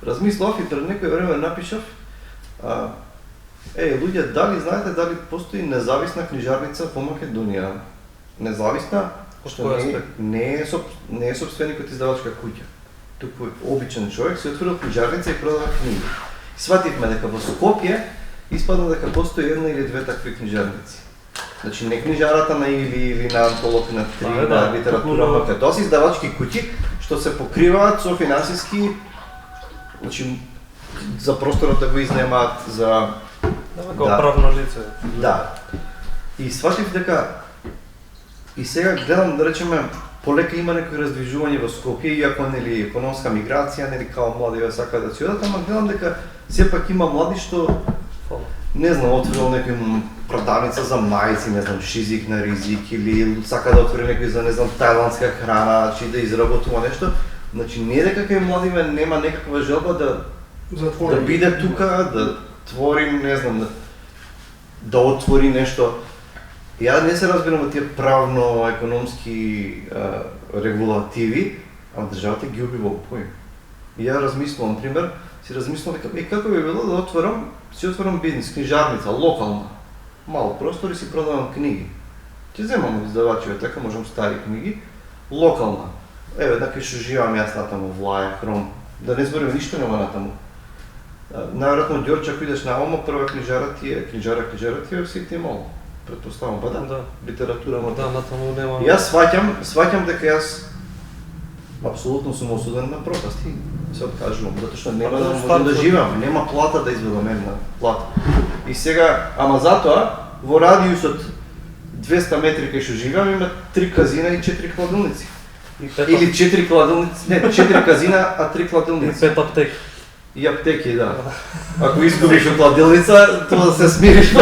Размислав и пред некој време напишав, луѓе, дали знаете дали постои независна книжарница во Македонија? Независна, што не е сопственикот издавачка куќа. Туку обичен човек си отворил книжарница и продава книги. Свативме дека во Скопје испадна дека постои една или две такви книжарници. Значи не книжарата на или на Антолог, на Три, на Литература МК. Тоа се издавачки куќи што се покриваат со финансиски, значи за просторот да го изнемаат, за како правно лице. Да. И сватив дека и сега гледам, да речеме, полека има некои раздвижување во Скопје, иако нели економска миграција, нели као млади сакаат да си одат, ама гледам дека сепак има млади што не знам, отворил некој продавница за мајци, не знам, шизик на ризик или сака да отвори некој за, не знам, тајландска храна, чи да изработува нешто. Значи не дека кај младиве нема некаква желба да биде тука, да твори, не знам, да отвори нешто. Ја не се разбирам во тие правно-економски регулативи, ама државата ги уби во поим. И ја размислувам, пример, дека како би било да отворам бизнес, книжарница, локална, мал простор и си продавам книги. Ќе земам од издавачите, така можам стари книги, локална. Еве, дека што живам јас натаму, Влаја, Хром, да не зборим ништо нема натаму. Најверојатно Ѓорче, ако идеш на Омо, прва книжара ти е во Сити Мол. Претпоставам, па да, литература ма. Да, натаму нема. Јас сваќам дека јас апсолутно сум осуден на пропаст и се откажувам, затоа што нема да можам да живеам, нема плата да изведам една плата. И сега, ама затоа, во радиусот 200 метри кај што живеам има 3 казина и 4 кладилници. Или 4 кладилници, не, 4 казина, а 3 кладилници. И 5 аптеки. И аптеки, да. Ако изгубиш од кладилница, тоа да се смириш,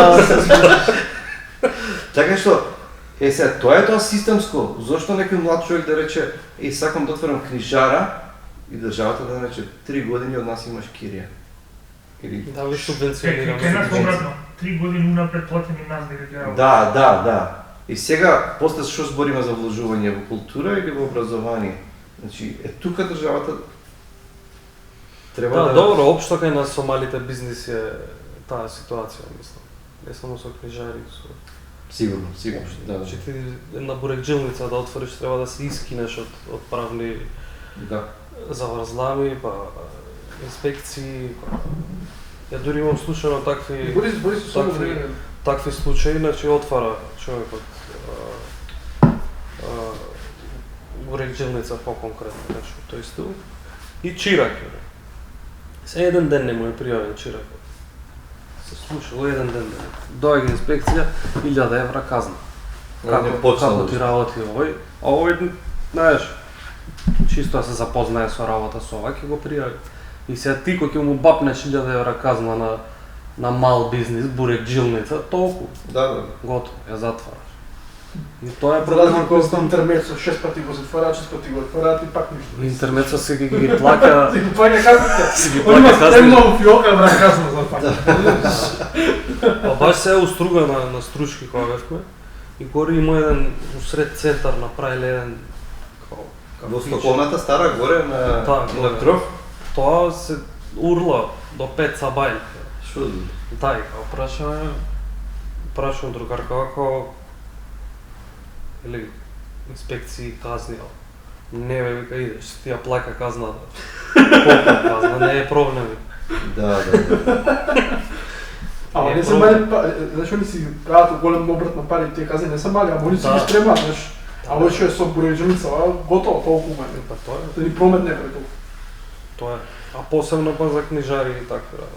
Така што, сега, тоа е тоа системско. Зошто некој млад човек да рече, сакам да отворам книжара и државата да рече 3 години од нас имаш кирија. Да, ви субвенционираме. Кај нас обратно, 3 години унапред платени нас директора. Да. И сега, после што збориме за вложување во култура или во образование, значи, тука државата треба да... Добро, општо кај нас со малите бизниси е таа ситуација, мислам. Не само со книжари, со... Сигурно, да. Значи ти една бурекджилница да отвориш треба да се искинеш од правни заврзлами, па инспекции, па... Ја дури имам слушано такви случаи, значи отвара човекот бурекджилница по-конкретно, нешто тој стил, и чирак. Се еден ден не му е пријавен чиракот. Се слушало еден ден. Доаѓа инспекција, 1000 евра казна. Како ти работи овој? А овој, знаеш, чисто да се запознае со работа со ова, ќе го пријави. И сега ти кој ќе му бапнеш 1000 евра казна на мал бизнис, бурекджилница, толку. Да. Готово, ја затвараш. И тоа е проблемот кој со интермецо 6 пати го затвораат, 6 пати го отвораат и пак ништо. Интермецо се ги плаќа. Си ги плаќа казните. Има темно фиока враг казна за пак. Па баш се уструга на Стручки кога бевме. И горе има еден усред центар направиле еден во стоколната стара горе на кров. Тоа се урла до 5 сабајли. Што? Да, и прашувам другарка како или инспекции казни. Не бе, вика идеш, ти ја плака казната. Колку казна, не е проблем. Да. Ама не се мали, знаеш они си прават голем обрат на пари, тие казни не се мали, ама они си ги спремаат, знаеш. А овој што е со бурекджилница, готово толку мали. Па тоа е. Дали промет не претолку. Тоа е. А посебно па за книжари и така.